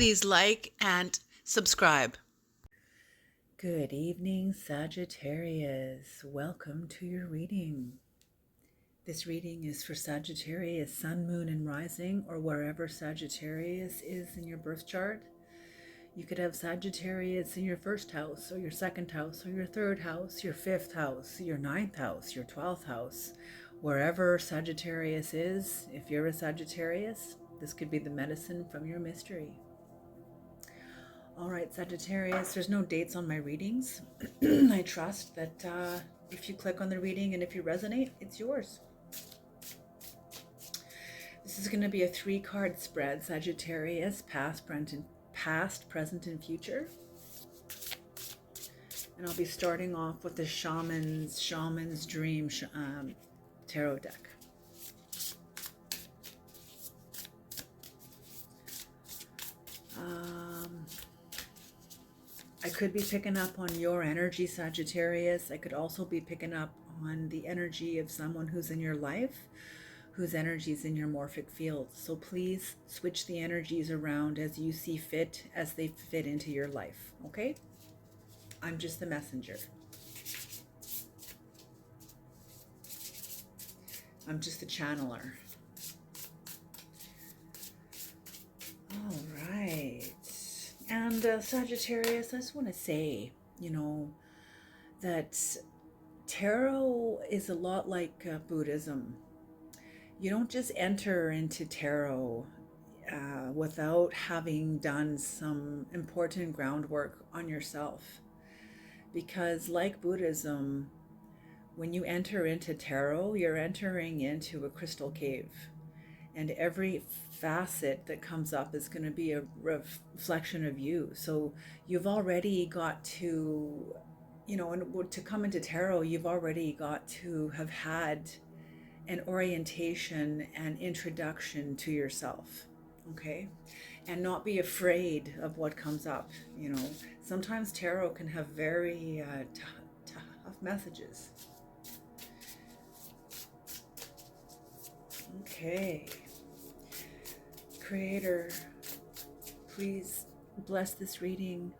Please like and subscribe. Good evening, Sagittarius. Welcome to your reading. This reading is for Sagittarius, Sun, Moon, and Rising, or wherever Sagittarius is in your birth chart. You could have Sagittarius in your first house, or your second house, or your third house, your fifth house, your ninth house, your 12th house. Wherever Sagittarius is, if you're a Sagittarius, this could be the medicine from your mystery. All right, Sagittarius, there's no dates on my readings. I trust that if you click on the reading and if you resonate, it's yours. This is going to be a 3-card spread, Sagittarius, past, present, and future. And I'll be starting off with the Shaman's Dream tarot deck. I could be picking up on your energy, Sagittarius. I could also be picking up on the energy of someone who's in your life, whose energy is in your morphic field. So please switch the energies around as you see fit, as they fit into your life, okay? I'm just the messenger. I'm just a channeler. All right. And Sagittarius, I just want to say, that tarot is a lot like Buddhism. You don't just enter into tarot without having done some important groundwork on yourself. Because like Buddhism, when you enter into tarot, you're entering into a crystal cave. And every facet that comes up is going to be a reflection of you. So you've already got to, and to come into tarot, you've already got to have had an orientation and introduction to yourself, okay? And not be afraid of what comes up. Sometimes tarot can have very tough messages. Okay. Creator, please bless this reading.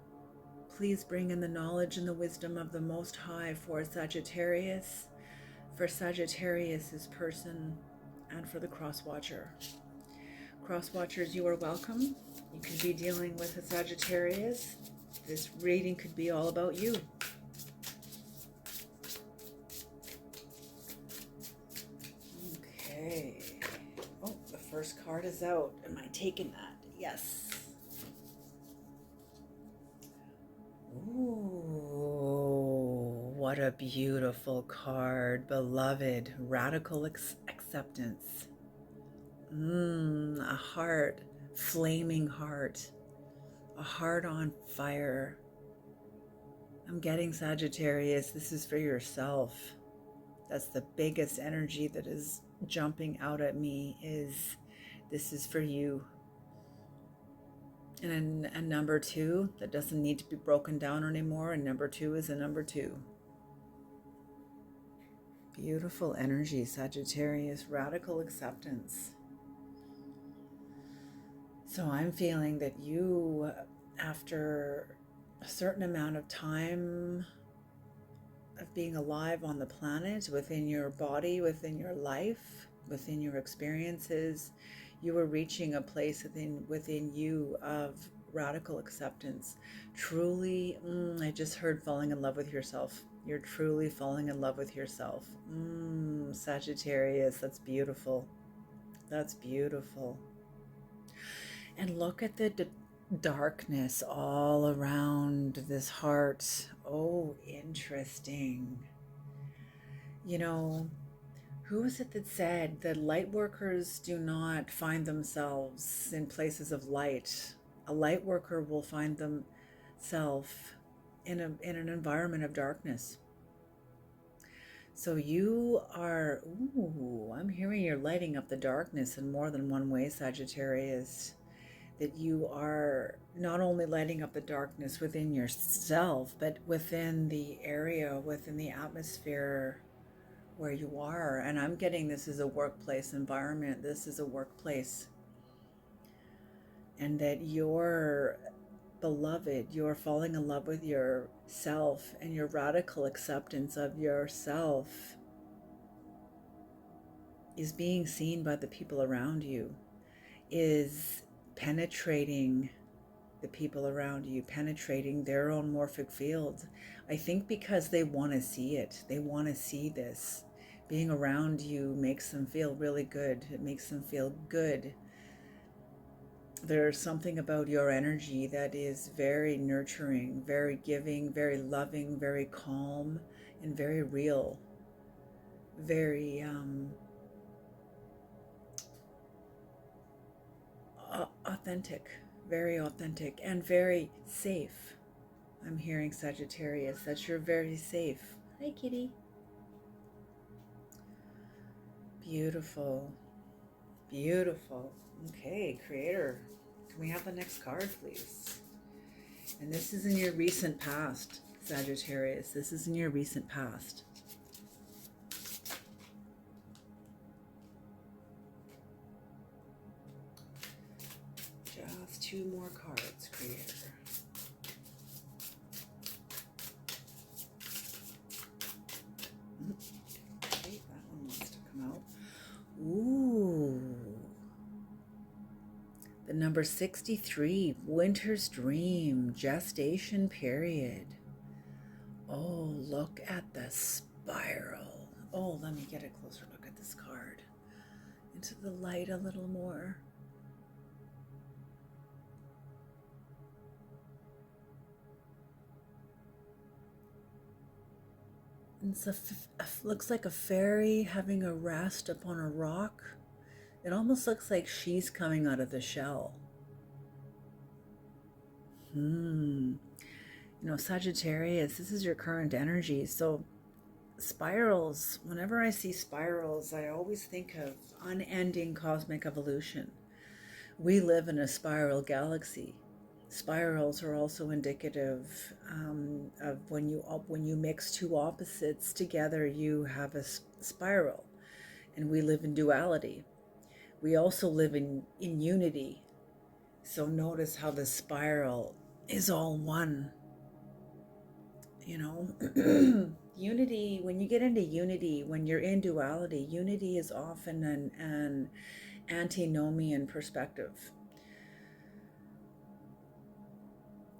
Please bring in the knowledge and the wisdom of the Most High for Sagittarius, for Sagittarius's person, and for the cross-watcher. Cross-watchers, you are welcome. You could be dealing with a Sagittarius. This reading could be all about you. Okay. Oh, the first card is out. Am I taking that? Yes. Ooh, what a beautiful card, beloved. Radical acceptance. A heart, flaming heart, a heart on fire. I'm getting Sagittarius. This is for yourself. That's the biggest energy that is jumping out at me, is this is for you. And a number 2 that doesn't need to be broken down anymore. And number 2 is a number 2. Beautiful energy, Sagittarius, radical acceptance. So I'm feeling that you, after a certain amount of time of being alive on the planet, within your body, within your life, within your experiences, you are reaching a place within you of radical acceptance. Truly, I just heard falling in love with yourself. You're truly falling in love with yourself. Sagittarius, that's beautiful. That's beautiful. And look at the darkness all around this heart. Oh, interesting. Who is it that said that light workers do not find themselves in places of light? A light worker will find themselves in an environment of darkness. So you are, I'm hearing you're lighting up the darkness in more than one way, Sagittarius. That you are not only lighting up the darkness within yourself, but within the area, within the atmosphere where you are. And I'm getting this is a workplace environment. This is a workplace. and that you're beloved, you're falling in love with yourself, and your radical acceptance of yourself is being seen by the people around you, is penetrating the people around you, penetrating their own morphic field. I think because they want to see it. They want to see this. Being around you makes them feel really good. It makes them feel good. There's something about your energy that is very nurturing, very giving, very loving, very calm, and very real. Very authentic, very authentic, and very safe. I'm hearing, Sagittarius, that you're very safe. Hi, kitty. Beautiful. Beautiful. Okay, Creator, can we have the next card, please? And this is in your recent past, Sagittarius. This is in your recent past. Just 2 more cards, Creator. Okay, that one wants to come out. Ooh. The number 63, Winter's Dream, gestation period. Oh, look at the spiral. Oh, let me get a closer look at this card. Into the light a little more. It's looks like a fairy having a rest upon a rock. It almost looks like she's coming out of the shell. You know, Sagittarius, this is your current energy. So spirals, whenever I see spirals, I always think of unending cosmic evolution. We live in a spiral galaxy. Spirals are also indicative of when you mix 2 opposites together, you have a spiral. And we live in duality. We also live in unity. So notice how the spiral is all one. You know, unity, when you get into unity, when you're in duality, unity is often an antinomian perspective.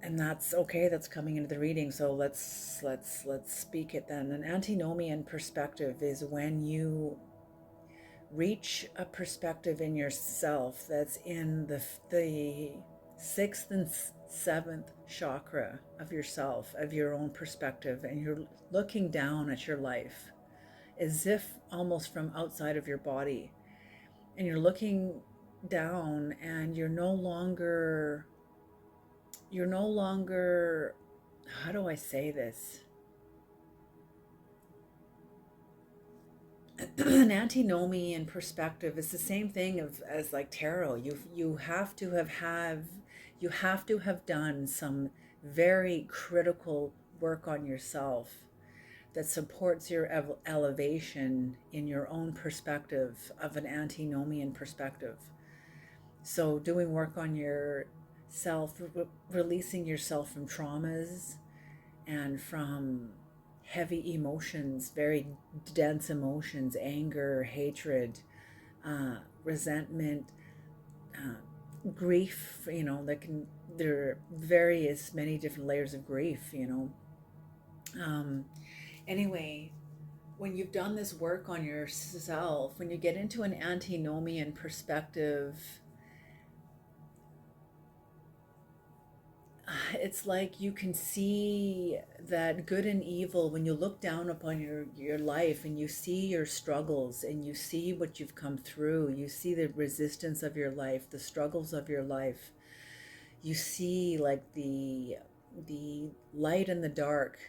And that's okay, that's coming into the reading, so let's speak it then. An antinomian perspective is when you reach a perspective in yourself that's in the 6th and 7th chakra of yourself, of your own perspective, and you're looking down at your life as if almost from outside of your body, and you're looking down, and you're no longer, how do I say this? An antinomian perspective is the same thing as like tarot. You have to have done some very critical work on yourself that supports your elevation in your own perspective of an antinomian perspective. So doing work on yourself, releasing yourself from traumas and from heavy emotions, very dense emotions, anger, hatred, resentment, grief, you know, there are many different layers of grief, you know. Anyway, when you've done this work on yourself, when you get into an antinomian perspective, it's like you can see that good and evil when you look down upon your life, and you see your struggles, and you see what you've come through. You see the resistance of your life, the struggles of your life. You see like the light and the dark,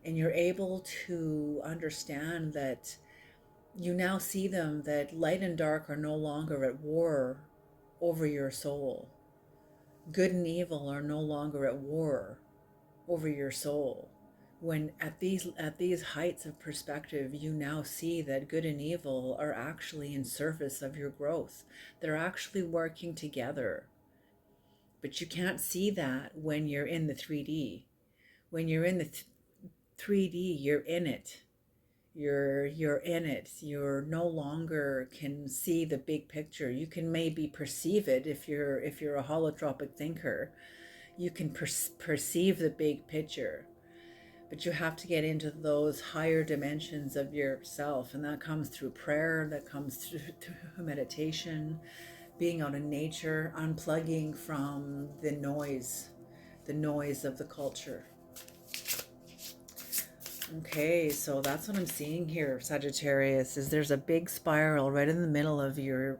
and you're able to understand that you now see them, that light and dark are no longer at war over your soul. Good and evil are no longer at war over your soul. When at these heights of perspective, you now see that good and evil are actually in service of your growth. They're actually working together. But you can't see that when you're in the 3D. When you're in the 3D, you're in it. You're in it. You're no longer can see the big picture. You can maybe perceive it if you're a holotropic thinker. You can perceive the big picture, but you have to get into those higher dimensions of yourself, and that comes through prayer, that comes through meditation, being out in nature, unplugging from the noise of the culture. Okay, so that's what I'm seeing here, Sagittarius, is there's a big spiral right in the middle of your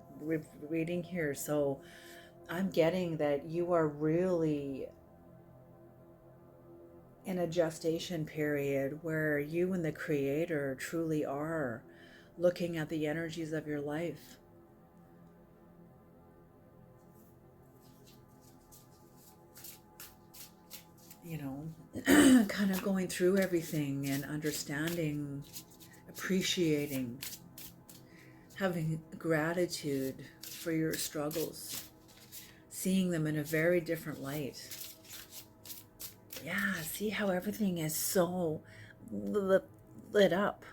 reading here. So I'm getting that you are really in a gestation period where you and the Creator truly are looking at the energies of your life. You know, kind of going through everything and understanding, appreciating, having gratitude for your struggles, seeing them in a very different light. Yeah, see how everything is so lit up.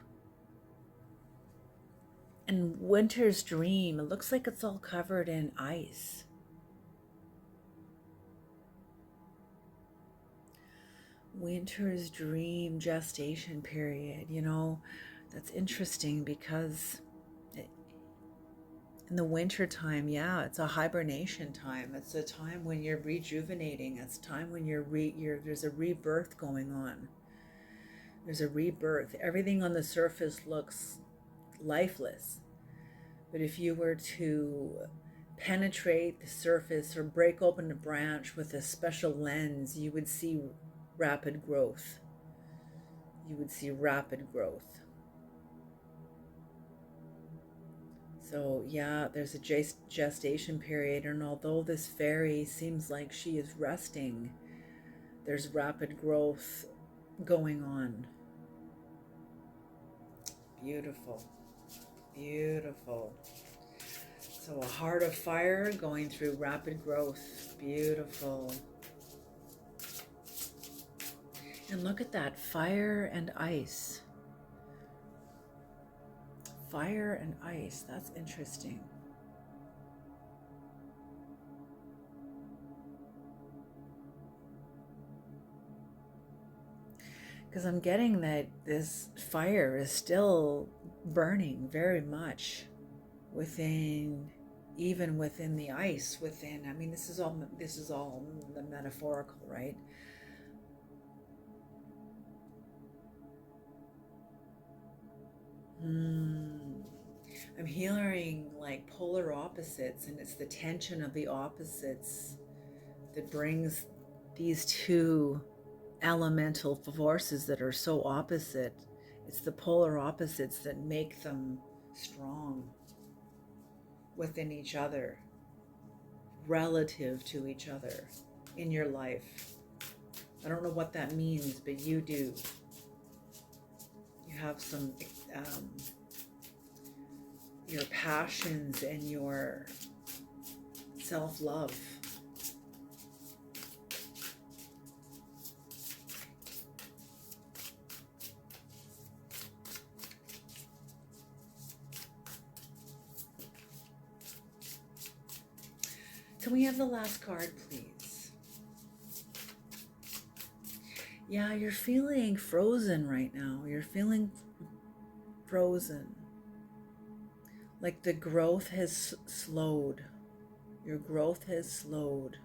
And winter's dream, it looks like it's all covered in ice. Winter's dream gestation period, you know, that's interesting because in the winter time, yeah, it's a hibernation time. It's a time when you're rejuvenating. It's a time when there's a rebirth going on. There's a rebirth. Everything on the surface looks lifeless. But if you were to penetrate the surface or break open a branch with a special lens, you would see rapid growth. You would see rapid growth. So yeah, there's a gestation period, and although this fairy seems like she is resting, there's rapid growth going on. Beautiful, beautiful. So a heart of fire going through rapid growth. Beautiful. And look at that, fire and ice. Fire and ice, that's interesting. Because I'm getting that this fire is still burning very much within, even within the ice, within, I mean, this is all the metaphorical, right? I'm hearing like polar opposites, and it's the tension of the opposites that brings these two elemental forces that are so opposite. It's the polar opposites that make them strong within each other, relative to each other in your life. I don't know what that means, but you do. You have some your passions and your self-love. Can we have the last card, please? Yeah, you're feeling frozen right now. You're feeling frozen. Like the growth has slowed. Your growth has slowed.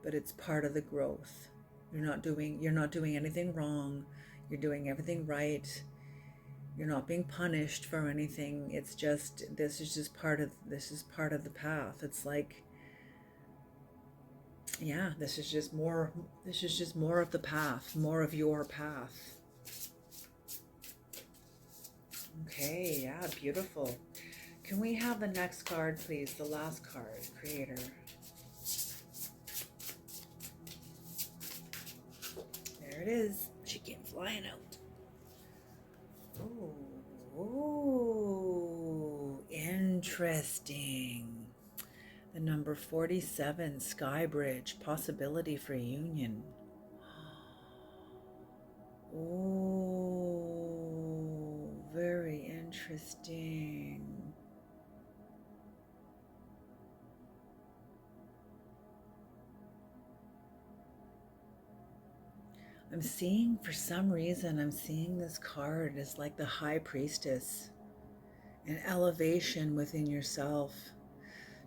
But it's part of the growth. You're not doing anything wrong. You're doing everything right. You're not being punished for anything. It's just, this is part of the path. It's like, yeah, this is just more of the path, more of your path. Okay, yeah, beautiful. Can we have the next card, please? The last card, Creator. There it is. She came flying out. Oh, interesting. The number 47, Sky Bridge, possibility for union. Oh, very interesting. I'm seeing, for some reason, I'm seeing this card as like the High Priestess, an elevation within yourself.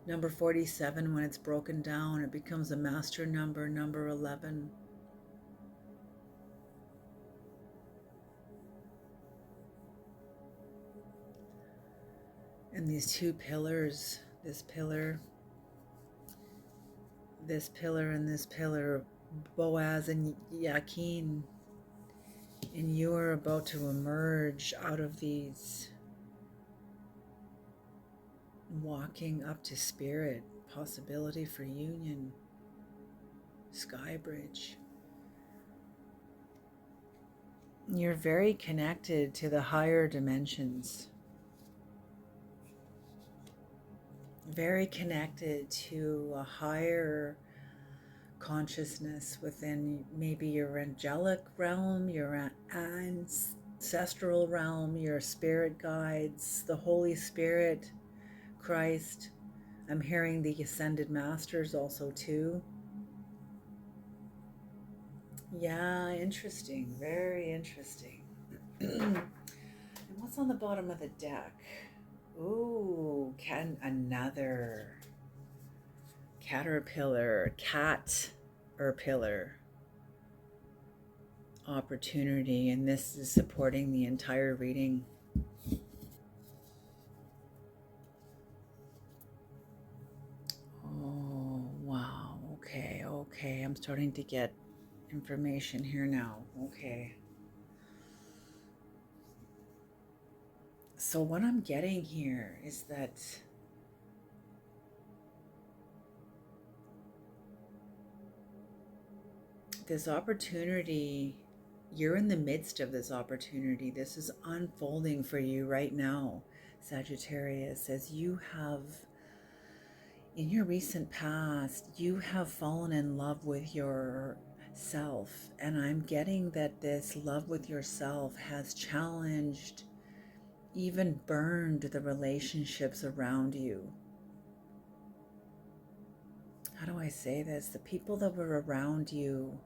Number 47, when it's broken down, it becomes a master number, number 11. And these two pillars, this pillar, and this pillar, Boaz and Yakin, and you are about to emerge out of these, walking up to spirit, possibility for union, Sky Bridge. You're very connected to the higher dimensions, very connected to a higher consciousness within maybe your angelic realm, your ancestral realm, your spirit guides, the Holy Spirit, Christ. I'm hearing the Ascended Masters also too. Yeah, interesting. Very interesting. And what's on the bottom of the deck? Ooh, another caterpillar, pillar opportunity, and this is supporting the entire reading. Oh, wow. Okay. I'm starting to get information here now. Okay. So what I'm getting here is that this opportunity, you're in the midst of this opportunity. This is unfolding for you right now, Sagittarius, as you have, in your recent past, you have fallen in love with yourself. And I'm getting that this love with yourself has challenged, even burned the relationships around you. How do I say this? The people that were around you,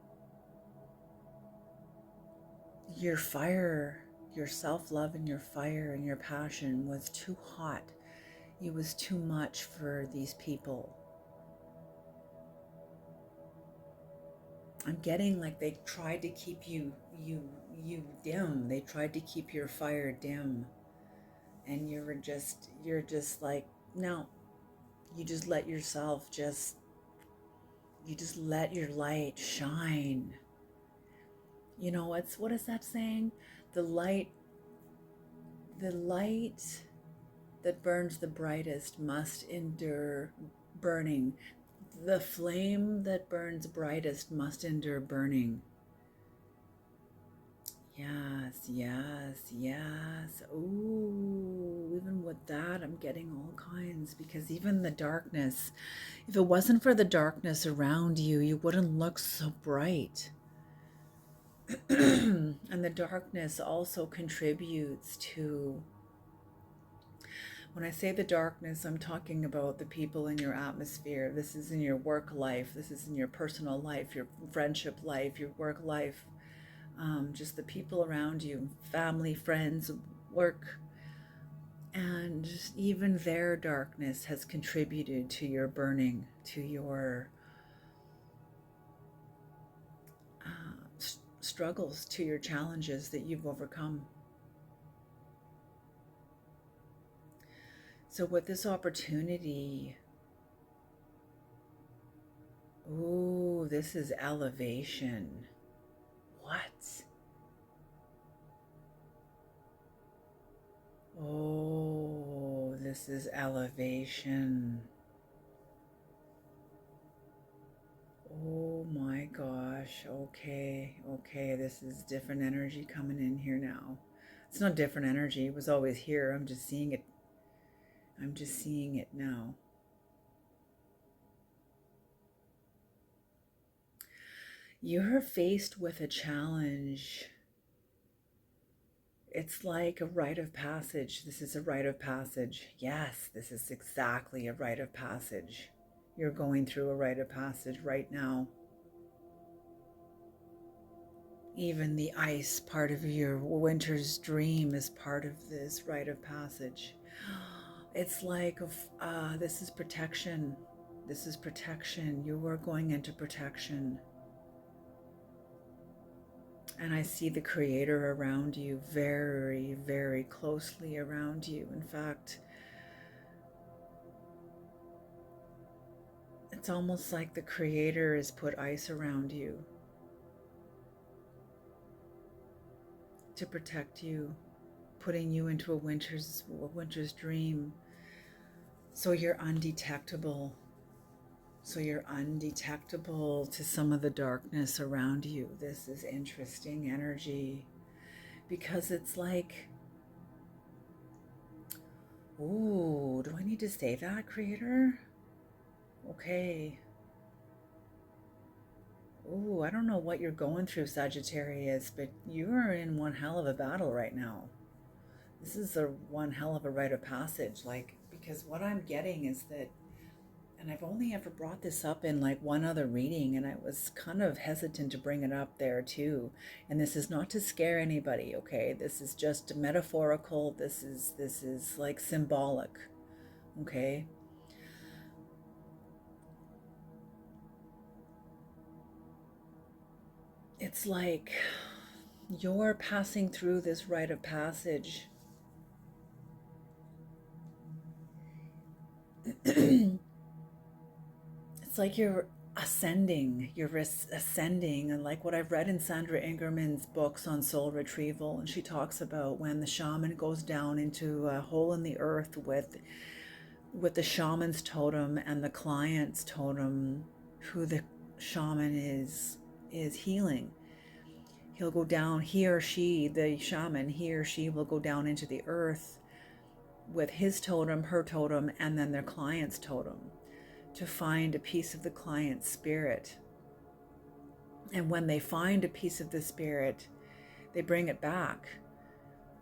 your fire, your self-love and your fire and your passion was too hot. It was too much for these people. I'm getting like they tried to keep you dim. They tried to keep your fire dim. And you're just like, no. You just let yourself you just let your light shine. You know, what is that saying? The light that burns the brightest must endure burning. The flame that burns brightest must endure burning. Yes. Ooh, even with that, I'm getting all kinds, because even the darkness, if it wasn't for the darkness around you, you wouldn't look so bright. And the darkness also contributes to, when I say the darkness, I'm talking about the people in your atmosphere. This is in your work life. This is in your personal life, your friendship life, your work life. Just the people around you, family, friends, work. And even their darkness has contributed to your burning, to your struggles, to your challenges that you've overcome. So with this opportunity, ooh, this is elevation. What? Oh, this is elevation. Oh my gosh. Okay. This is different energy coming in here now. It's not different energy. It was always here. I'm just seeing it now. You're faced with a challenge. It's like a rite of passage. This is a rite of passage. Yes, this is exactly a rite of passage. You're going through a rite of passage right now. Even the ice part of your winter's dream is part of this rite of passage. It's like, this is protection. This is protection. You are going into protection. And I see the Creator around you, very, very closely around you. In fact, it's almost like the Creator has put ice around you to protect you, putting you into a winter's dream. So you're undetectable. So you're undetectable to some of the darkness around you. This is interesting energy, because it's like, ooh, do I need to say that, Creator? Okay. Ooh, I don't know what you're going through, Sagittarius, but you are in one hell of a battle right now. This is one hell of a rite of passage, because what I'm getting is that, and I've only ever brought this up in like one other reading, and I was kind of hesitant to bring it up there too. And this is not to scare anybody, okay? This is just metaphorical. This is like symbolic, okay? It's like you're passing through this rite of passage. It's like you're ascending, and like what I've read in Sandra Ingerman's books on soul retrieval, and she talks about when the shaman goes down into a hole in the earth with the shaman's totem and the client's totem, who the shaman is healing. He'll go down, he or she, the shaman, he or she will go down into the earth with his totem, her totem, and then their client's totem, to find a piece of the client's spirit. And when they find a piece of the spirit, they bring it back.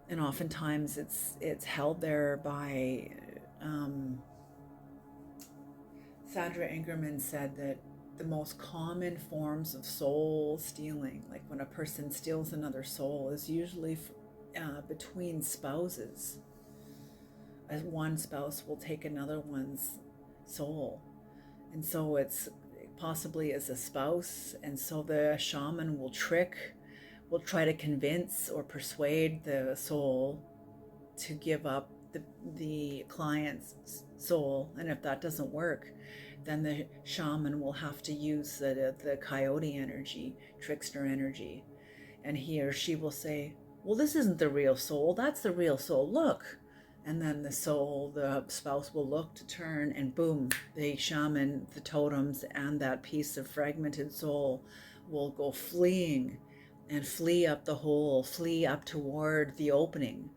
And oftentimes it's held there by, Sandra Ingerman said that the most common forms of soul stealing, like when a person steals another soul, is usually between spouses. As one spouse will take another one's soul. And so it's possibly as a spouse. And so the shaman will try to convince or persuade the soul to give up the client's soul. And if that doesn't work, then the shaman will have to use the coyote energy, trickster energy. And he or she will say, well, this isn't the real soul. That's the real soul. Look. And then the spouse will look to turn, and boom, the shaman, the totems, and that piece of fragmented soul will go fleeing and flee up the hole, flee up toward the opening.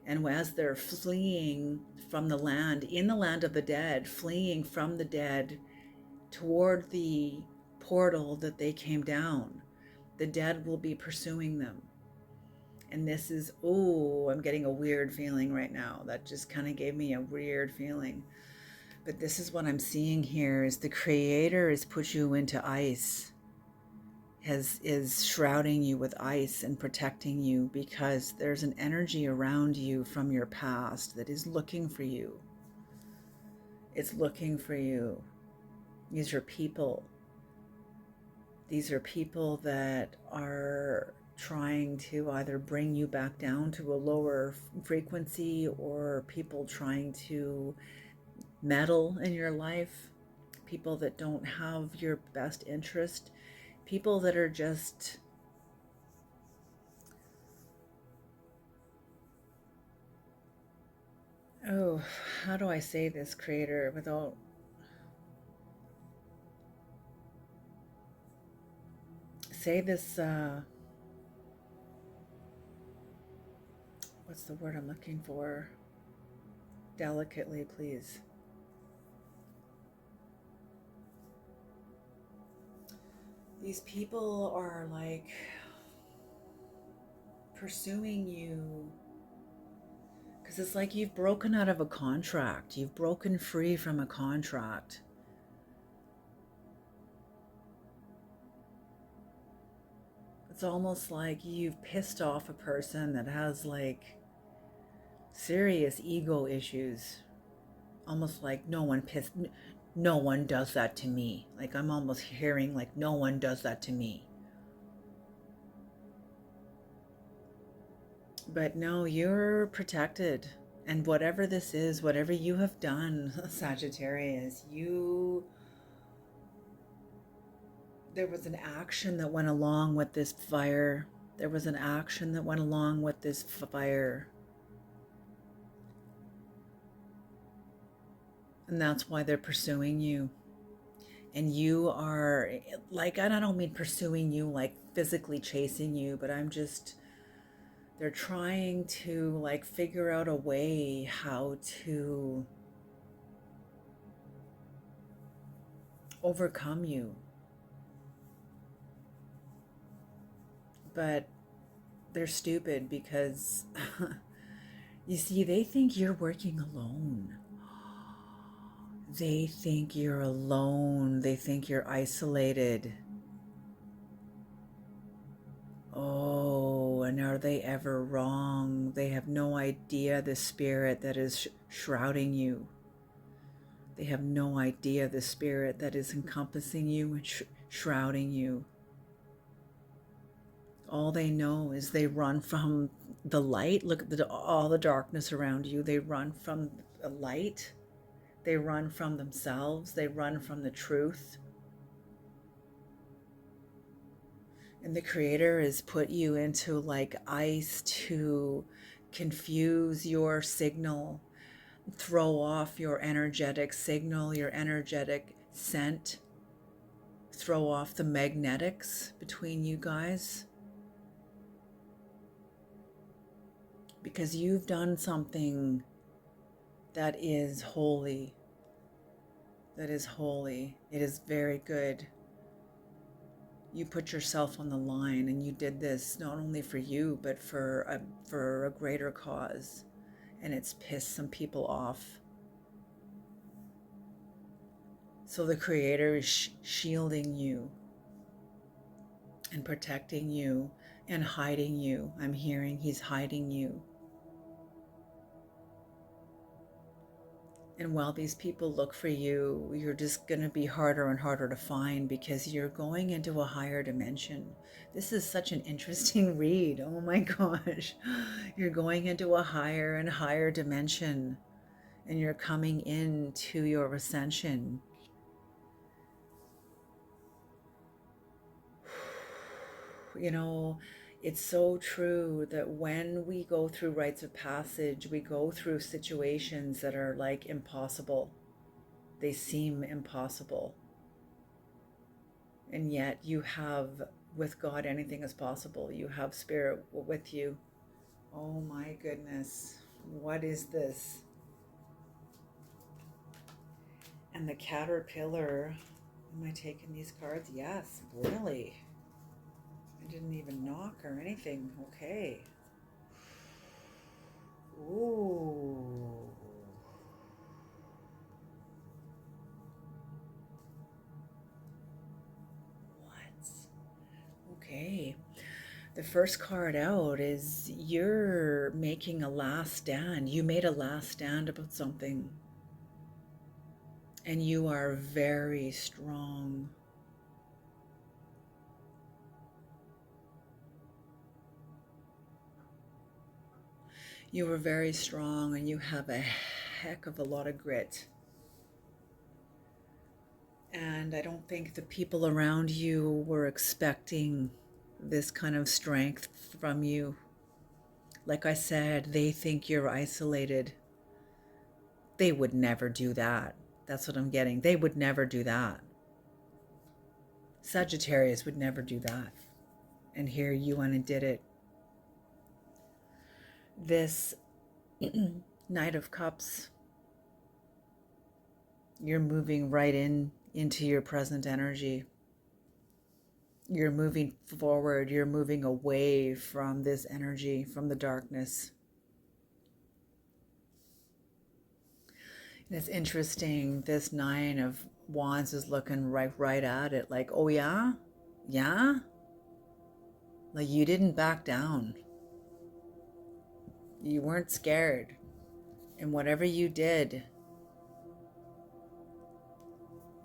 And as they're fleeing from the land, in the land of the dead, fleeing from the dead toward the portal that they came down, the dead will be pursuing them. And this is, I'm getting a weird feeling right now. That just kind of gave me a weird feeling. But this is what I'm seeing here, is the Creator has put you into ice, is shrouding you with ice and protecting you, because there's an energy around you from your past that is looking for you. It's looking for you. These are people. These are people that are trying to either bring you back down to a lower frequency, or people trying to meddle in your life, people that don't have your best interest, people that are just how do I say this, Creator, without say this, what's the word I'm looking for? Delicately, please. these people are like pursuing you because it's like you've broken out of a contract. You've broken free from a contract. It's almost like you've pissed off a person that has like serious ego issues. Almost like no one does that to me. Like I'm almost hearing like no one does that to me. But no, you're protected. And whatever this is, whatever you have done, Sagittarius, there was an action that went along with this fire. There was an action that went along with this fire. And that's why they're pursuing you. And you are like, and I don't mean pursuing you like physically chasing you, but they're trying to like figure out a way how to overcome you. But they're stupid because you see, they think you're working alone. They think you're alone. They think you're isolated. Oh, and are they ever wrong? They have no idea the spirit that is shrouding you. They have no idea the spirit that is encompassing you and shrouding you. All they know is they run from the light. Look at all the darkness around you. They run from the light. They run from themselves. They run from the truth. And the Creator has put you into like ice to confuse your signal, throw off your energetic signal, your energetic scent, throw off the magnetics between you guys. Because you've done something that is holy. That is holy. It is very good. You put yourself on the line, and you did this not only for you, but for a greater cause. And it's pissed some people off. So the Creator is shielding you and protecting you and hiding you. I'm hearing He's hiding you. And while these people look for you, you're just going to be harder and harder to find because you're going into a higher dimension. This is such an interesting read. Oh my gosh. You're going into a higher and higher dimension, and you're coming into your ascension. You know, it's so true that when we go through rites of passage, we go through situations that are like impossible. They seem impossible. And yet you have, with God, anything is possible. You have Spirit with you. Oh my goodness. What is this? And the Caterpillar. Am I taking these cards? Yes, really. I didn't even knock or anything. Okay. Ooh. What? Okay. The first card out is you're making a last stand. You made a last stand about something. And you are very strong. You were very strong, and you have a heck of a lot of grit. And I don't think the people around you were expecting this kind of strength from you. Like I said, they think you're isolated. They would never do that. That's what I'm getting. They would never do that. Sagittarius would never do that. And here you went and did it. This Knight of Cups, you're moving right into your present energy. You're moving forward. You're moving away from this energy, from the darkness. And it's interesting. This Nine of Wands is looking right at it like, oh yeah? Yeah? Like you didn't back down. You weren't scared. And whatever you did,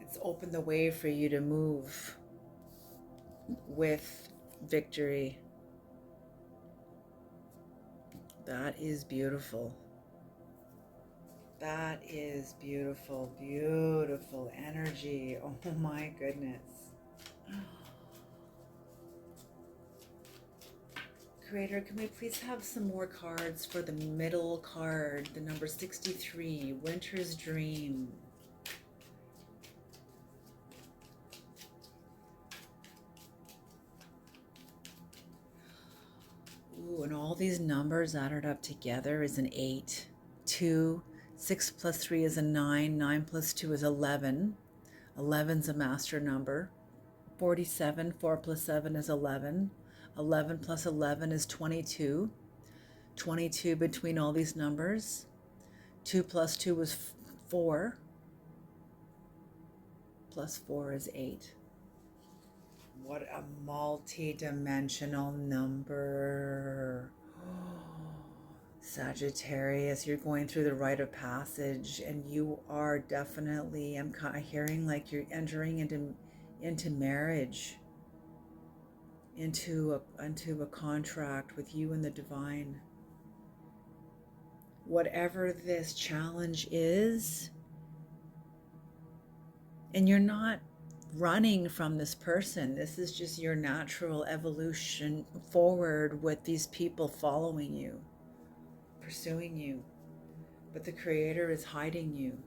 it's opened the way for you to move with victory. That is beautiful. That is beautiful, beautiful energy. Oh my goodness. Creator, can we please have some more cards for the middle card, the number 63, Winter's Dream. Ooh, and all these numbers added up together is an 8. 2, 6 plus 3 is a 9, 9 plus 2 is 11. 11's a master number. 47, 4 plus 7 is 11. 11 plus 11 is 22. 22 between all these numbers. 2 plus 2 is 4. Plus 4 is 8. What a multi-dimensional number. Sagittarius, you're going through the rite of passage, and you are definitely, I'm kind of hearing like you're entering into marriage, into a contract with you and the divine. Whatever this challenge is, and you're not running from this person. This is just your natural evolution forward with these people following you, pursuing you. But the Creator is hiding you.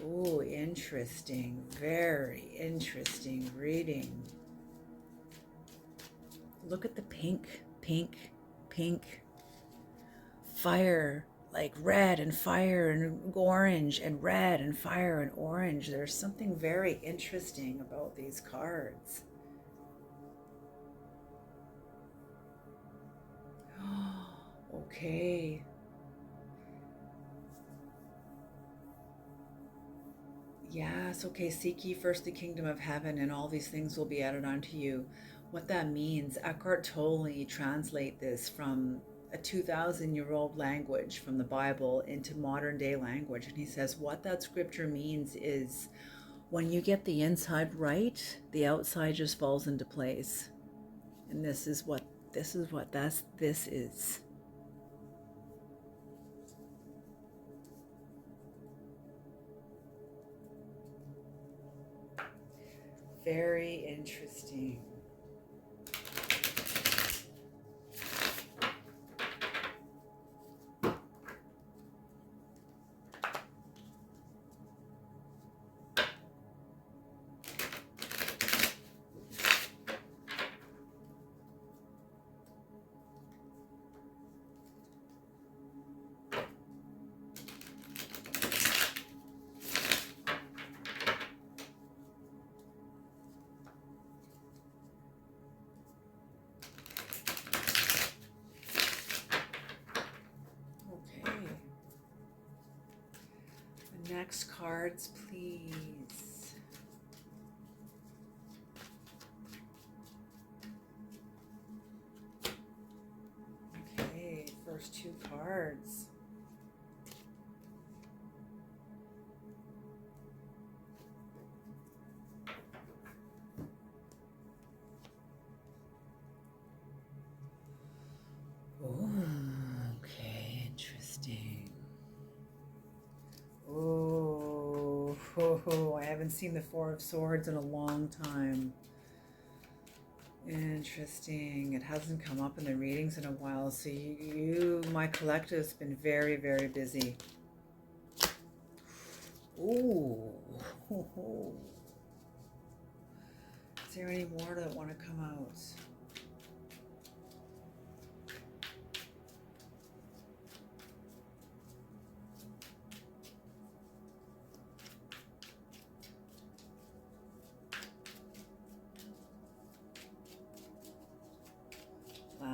Oh, interesting. Very interesting reading. Look at the pink, pink, pink. Fire, like red and fire and orange and red and fire and orange. There's something very interesting about these cards. Okay. Yes, okay. Seek ye first the kingdom of heaven, and all these things will be added unto you. What that means, Eckhart Tolle translate this from a 2,000-year-old language from the Bible into modern day language. And he says what that scripture means is when you get the inside right, the outside just falls into place. And this is what this is. Very interesting. Next cards, please. Okay, first two cards. Oh, okay, interesting. Oh, I haven't seen the Four of Swords in a long time. Interesting. It hasn't come up in the readings in a while, so you my collective's been very, very busy. Ooh. Is there any more that want to come out?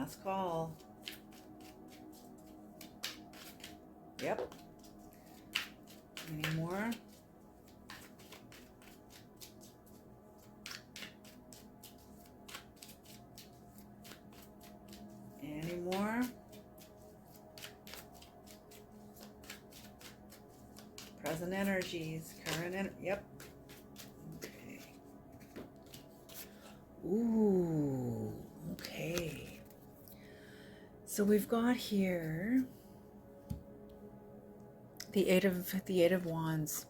Last call. Yep. Any more? Any more? Present energies, current energy. Yep. Okay. Ooh, okay. So we've got here the Eight of Wands.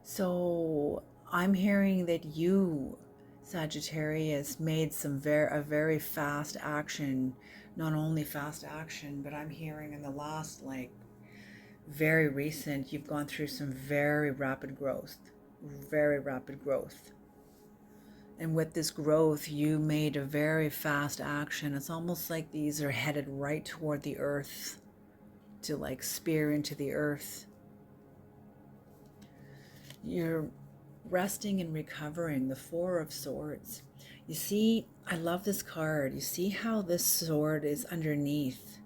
So I'm hearing that you, Sagittarius, made a very fast action. Not only fast action, but I'm hearing in the last, like, very recent, you've gone through some very rapid growth. Very rapid growth. And with this growth, you made a very fast action. It's almost like these are headed right toward the earth, to like spear into the earth. You're resting and recovering, the Four of Swords. You see, I love this card. You see how this sword is underneath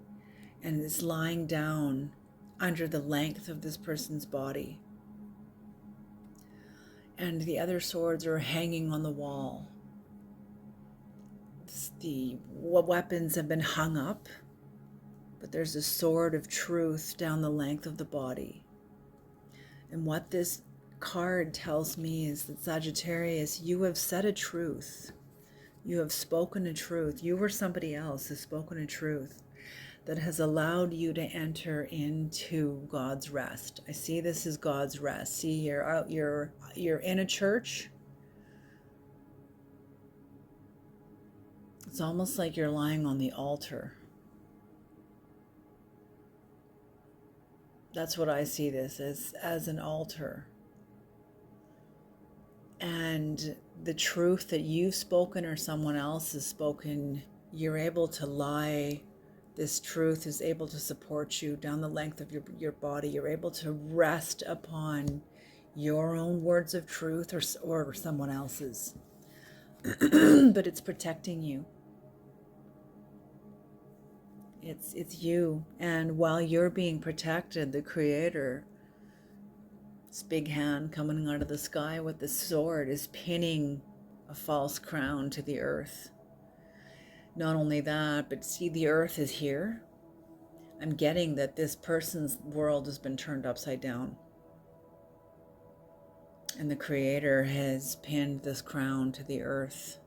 and is lying down under the length of this person's body. And the other swords are hanging on the wall. The weapons have been hung up, but there's a sword of truth down the length of the body. And what this card tells me is that, Sagittarius, you have said a truth. You have spoken a truth. You or somebody else has spoken a truth that has allowed you to enter into God's rest. I see this as God's rest. See, you're in a church. It's almost like you're lying on the altar. That's what I see this as an altar. And the truth that you've spoken or someone else has spoken, you're able to lie. This truth is able to support you down the length of your body. You're able to rest upon your own words of truth or someone else's. But it's protecting you. It's you. And while you're being protected, the Creator, this big hand coming out of the sky with the sword, is pinning a false crown to the earth. Not only that, but see, the earth is here. I'm getting that this person's world has been turned upside down. And the Creator has pinned this crown to the earth.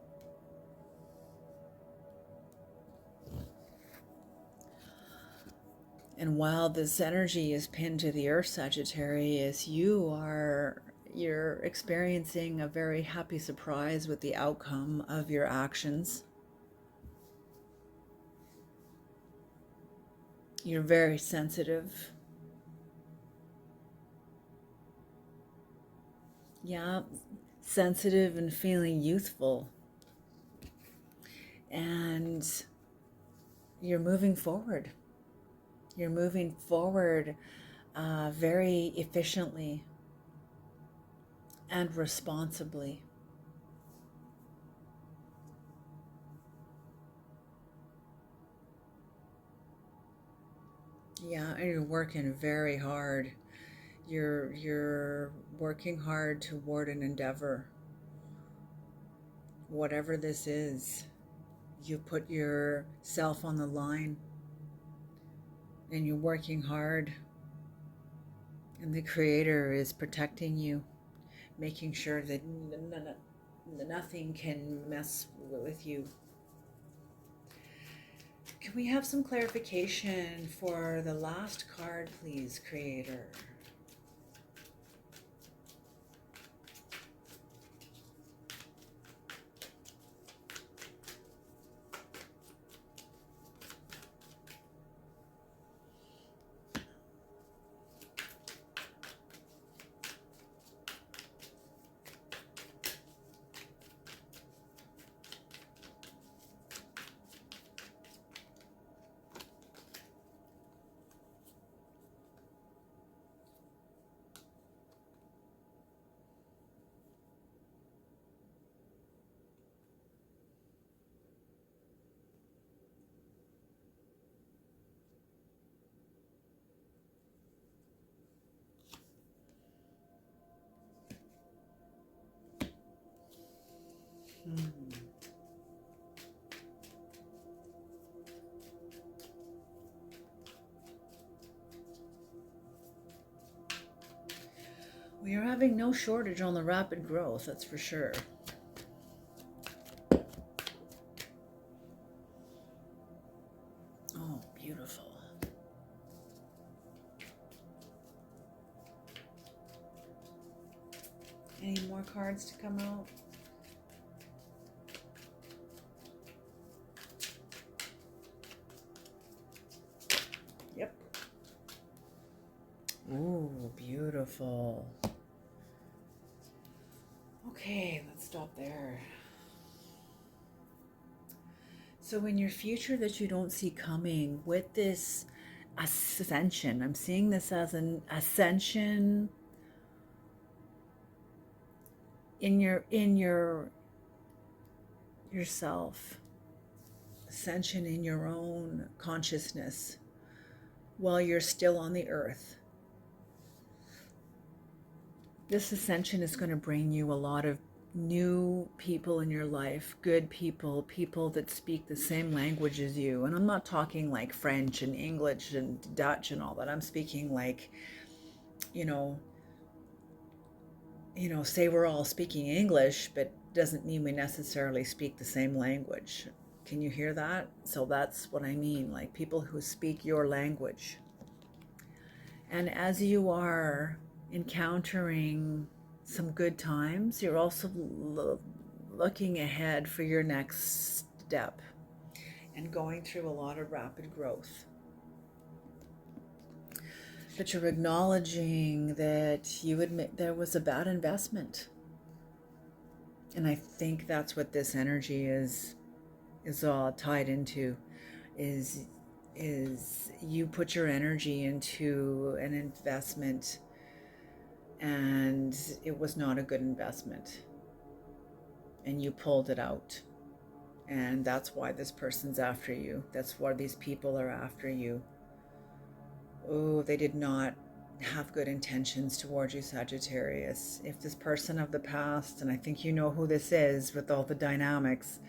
And while this energy is pinned to the earth, Sagittarius, you're experiencing a very happy surprise with the outcome of your actions. You're very sensitive. Yeah, sensitive and feeling youthful. And you're moving forward. You're moving forward very efficiently and responsibly. Yeah, and you're working very hard. You're working hard toward an endeavor. Whatever this is, you put yourself on the line and you're working hard. And the Creator is protecting you, making sure that nothing can mess with you. Can we have some clarification for the last card, please, Creator? Hmm. Well, you're having no shortage on the rapid growth, that's for sure. Oh, beautiful. Any more cards to come out? Yep. Ooh, beautiful. Okay, let's stop there. So in your future that you don't see coming, with this ascension, I'm seeing this as an ascension in your yourself, ascension in your own consciousness while you're still on the earth. This ascension is going to bring you a lot of new people in your life, good people, people that speak the same language as you. And I'm not talking like French and English and Dutch and all that. I'm speaking like, you know, say we're all speaking English, but doesn't mean we necessarily speak the same language. Can you hear that? So that's what I mean, like people who speak your language. And as you are encountering some good times, you're also looking ahead for your next step and going through a lot of rapid growth. But you're acknowledging that you admit there was a bad investment. And I think that's what this energy is all tied into, is you put your energy into an investment and it was not a good investment and you pulled it out, and that's why this person's after you. That's why these people are after you. Oh, they did not have good intentions towards you, Sagittarius. If this person of the past, and I think you know who this is with all the dynamics,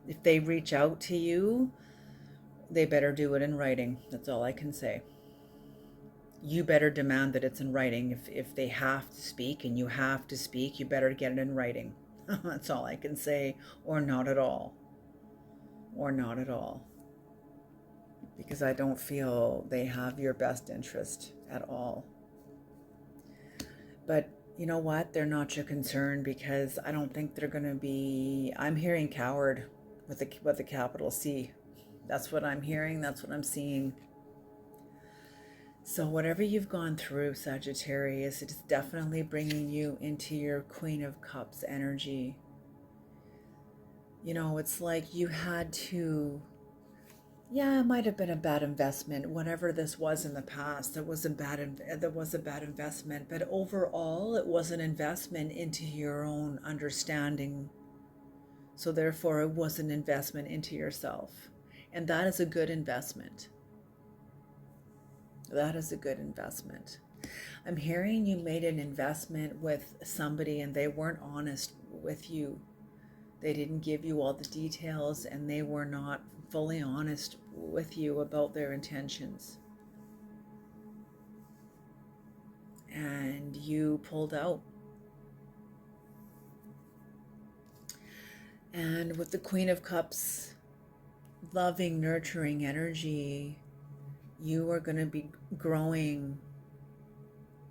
if they reach out to you, they better do it in writing. That's all I can say. You better demand that it's in writing. If they have to speak and you have to speak, you better get it in writing. That's all I can say. Or not at all. Or not at all. Because I don't feel they have your best interest at all. But you know what? They're not your concern, because I don't think they're going to be... I'm hearing coward with the capital C. That's what I'm hearing. That's what I'm seeing. So whatever you've gone through, Sagittarius, it is definitely bringing you into your Queen of Cups energy. You know, it's like you had to... Yeah, it might have been a bad investment. Whatever this was in the past, there was a bad investment. But overall, it was an investment into your own understanding. So therefore, it was an investment into yourself. And that is a good investment. That is a good investment. I'm hearing you made an investment with somebody and they weren't honest with you. They didn't give you all the details and they were not fully honest with you about their intentions. And you pulled out. And with the Queen of Cups, loving, nurturing energy, you are going to be growing,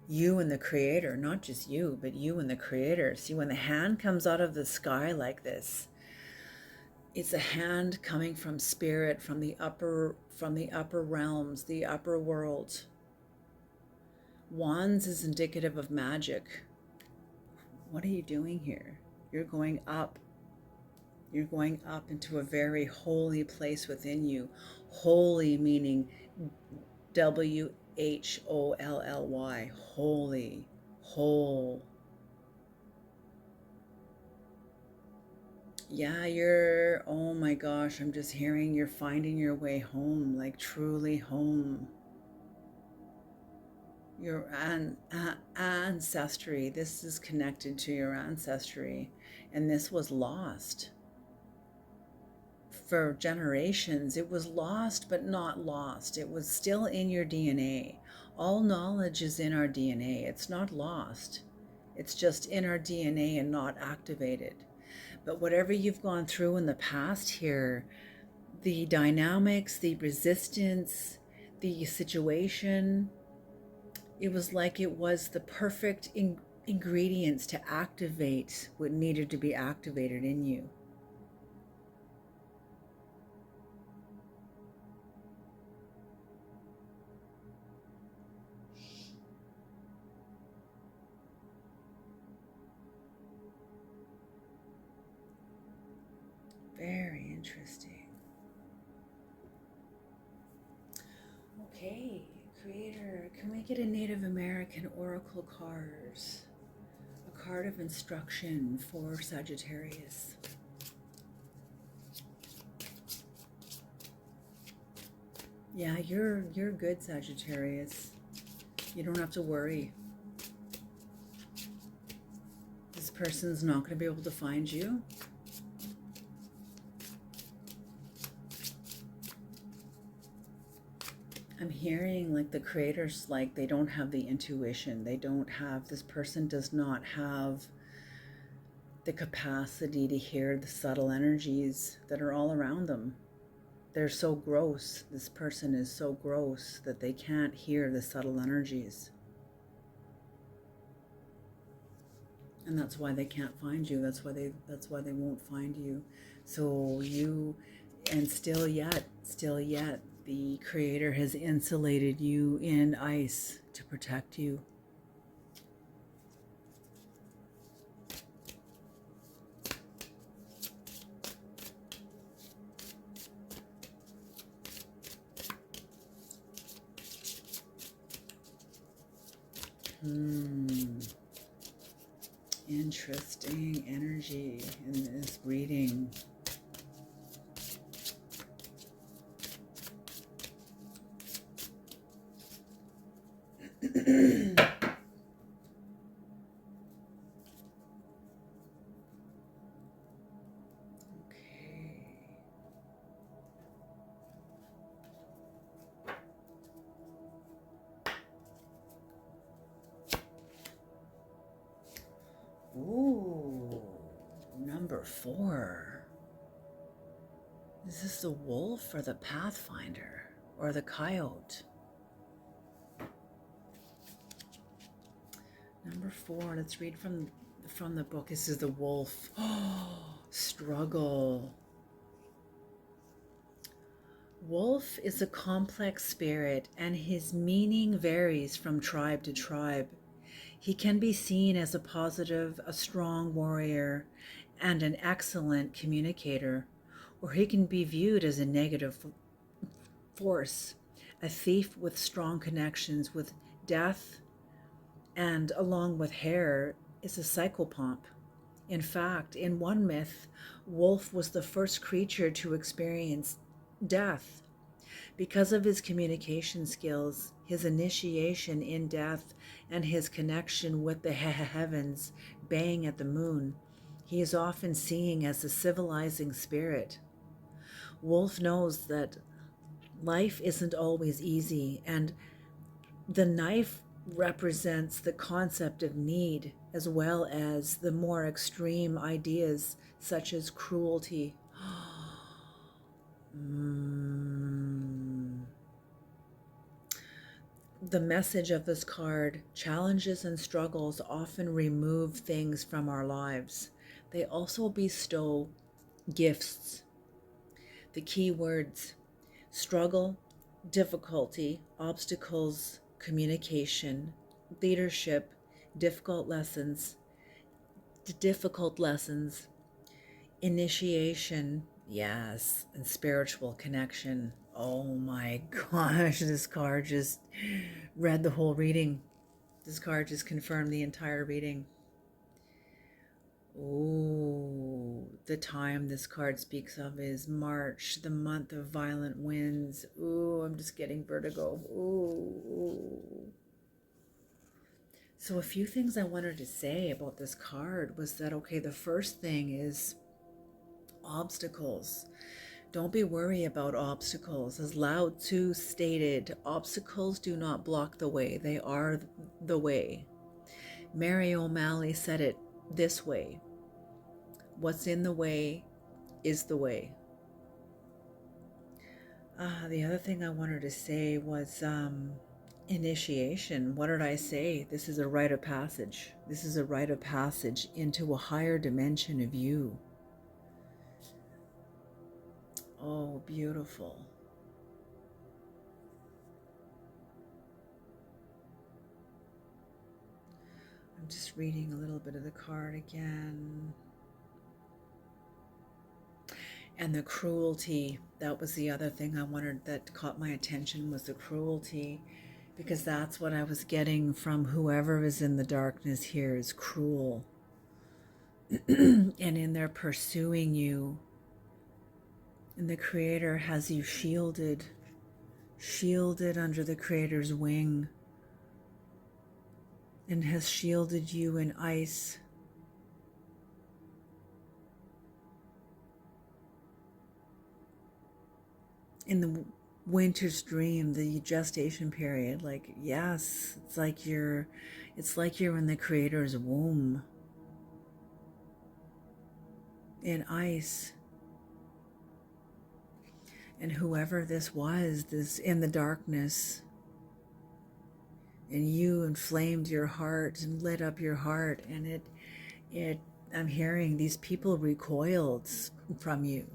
you and the Creator, not just you, but you and the Creator. See, when the hand comes out of the sky like this, it's a hand coming from spirit, from the upper realms, the upper world. Wands is indicative of magic. What are you doing here? You're going up. You're going up into a very holy place within you. Holy meaning WHOLLY. Holy. Whole. Yeah, oh my gosh, I'm just hearing you're finding your way home, like truly home. your ancestry. This is connected to your ancestry, and this was lost for generations. It was lost, but not lost. It was still in your DNA. All knowledge is in our DNA. It's not lost. It's just in our DNA and not activated. But whatever you've gone through in the past here, the dynamics, the resistance, the situation, it was like it was the perfect ingredients to activate what needed to be activated in you. Very interesting. Okay, Creator, can we get a Native American oracle card? A card of instruction for Sagittarius. Yeah, you're good, Sagittarius. You don't have to worry. This person's not going to be able to find you. I'm hearing like the creators, like they don't have the intuition. They don't have, this person does not have the capacity to hear the subtle energies that are all around them. They're so gross. This person is so gross that they can't hear the subtle energies. And that's why they can't find you. That's why they won't find you. So you, and still yet, the Creator has insulated you in ice to protect you. Interesting energy in this reading. Ooh, number 4. Is this the wolf or the pathfinder or the coyote? Number 4, let's read from the book. This is the wolf. Oh, struggle. Wolf is a complex spirit, and his meaning varies from tribe to tribe. He can be seen as a positive, a strong warrior, and an excellent communicator, or he can be viewed as a negative force, a thief with strong connections with death, and along with hair is a psychopomp. In fact, in one myth, Wolf was the first creature to experience death. Because of his communication skills, his initiation in death, and his connection with the heavens, baying at the moon, he is often seen as a civilizing spirit. Wolf knows that life isn't always easy, and the knife represents the concept of need, as well as the more extreme ideas such as cruelty. The message of this card: challenges and struggles often remove things from our lives. They also bestow gifts. The key words: struggle, difficulty, obstacles, communication, leadership, difficult lessons, initiation, yes, and spiritual connection. Oh my gosh, this card just read the whole reading. This card just confirmed the entire reading. Ooh, the time this card speaks of is March, the month of violent winds. Ooh, I'm just getting vertigo. Ooh. So a few things I wanted to say about this card was that, okay, the first thing is obstacles. Don't be worried about obstacles. As Lao Tzu stated, obstacles do not block the way, they are the way. Mary O'Malley said it this way: what's in the way is the way. The other thing I wanted to say was initiation. What did I say? This is a rite of passage. This is a rite of passage into a higher dimension of you. Oh, beautiful. I'm just reading a little bit of the card again. And the cruelty, that was the other thing I wanted that caught my attention, was the cruelty, because that's what I was getting from whoever is in the darkness here is cruel. And in their pursuing you, and the Creator has you shielded under the Creator's wing, and has shielded you in ice. In the winter's dream, the gestation period, like, yes, it's like you're in the Creator's womb in ice. And whoever this was, this in the darkness, and you inflamed your heart and lit up your heart, and it I'm hearing these people recoiled from you.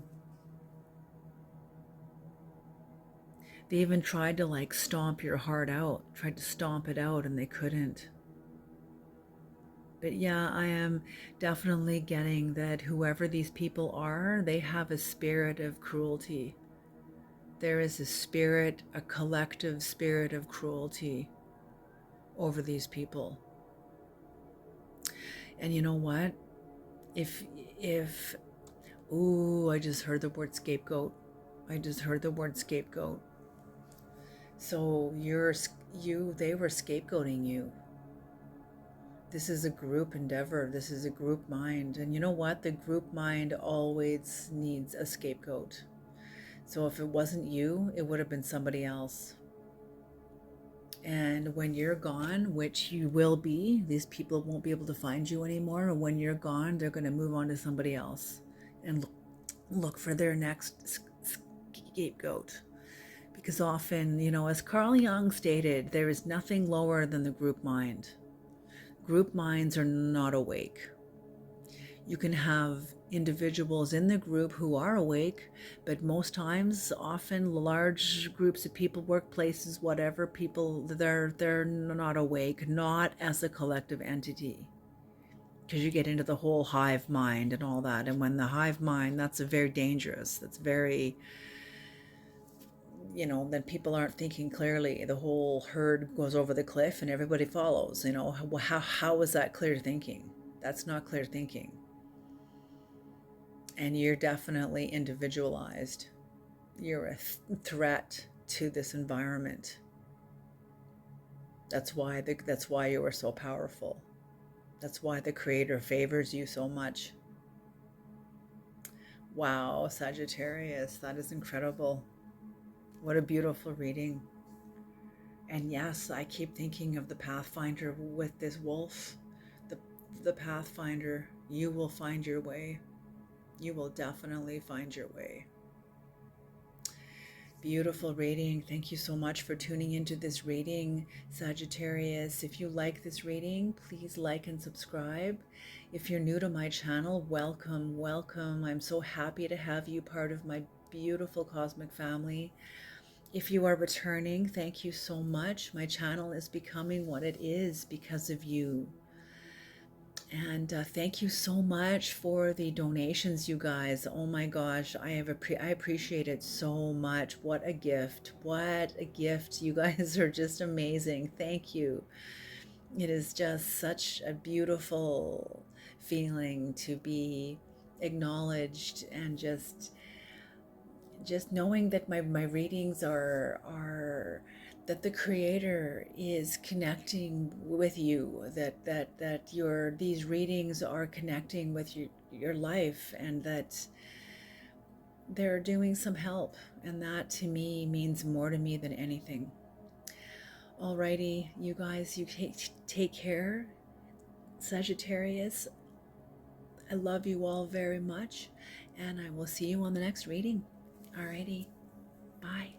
They even tried to like stomp your heart out, tried to stomp it out, and they couldn't. But yeah, I am definitely getting that whoever these people are, they have a spirit of cruelty. There is a spirit, a collective spirit of cruelty over these people. And you know what? If ooh, I just heard the word scapegoat. I just heard the word scapegoat. So they were scapegoating you. This is a group endeavor. This is a group mind. And you know what? The group mind always needs a scapegoat. So if it wasn't you, it would have been somebody else. And when you're gone, which you will be, these people won't be able to find you anymore. And when you're gone, they're going to move on to somebody else and look for their next scapegoat. Because often, you know, as Carl Jung stated, there is nothing lower than the group mind. Group minds are not awake. You can have individuals in the group who are awake, but most times, often large groups of people, workplaces, whatever, people, they're not awake, not as a collective entity. Because you get into the whole hive mind and all that. And when the hive mind, that's very dangerous. That's very, you know, then people aren't thinking clearly. The whole herd goes over the cliff and everybody follows. You know, how is that clear thinking? That's not clear thinking. And you're definitely individualized. You're a threat to this environment. That's why you are so powerful. That's why the Creator favors you so much. Wow, Sagittarius, that is incredible. What a beautiful reading. And yes, I keep thinking of the Pathfinder with this wolf. The Pathfinder, you will find your way. You will definitely find your way. Beautiful reading. Thank you so much for tuning into this reading, Sagittarius. If you like this reading, please like and subscribe. If you're new to my channel, welcome, welcome. I'm so happy to have you part of my beautiful cosmic family. If you are returning, thank you so much. My channel is becoming what it is because of you. And thank you so much for the donations, you guys. Oh my gosh, I appreciate it so much. What a gift. What a gift. You guys are just amazing. Thank you. It is just such a beautiful feeling to be acknowledged, and just knowing that my readings are that the Creator is connecting with you, that these readings are connecting with your life, and that they're doing some help. And that to me means more to me than anything. Alrighty, you guys, you take care. Sagittarius, I love you all very much, and I will see you on the next reading. Alrighty, bye.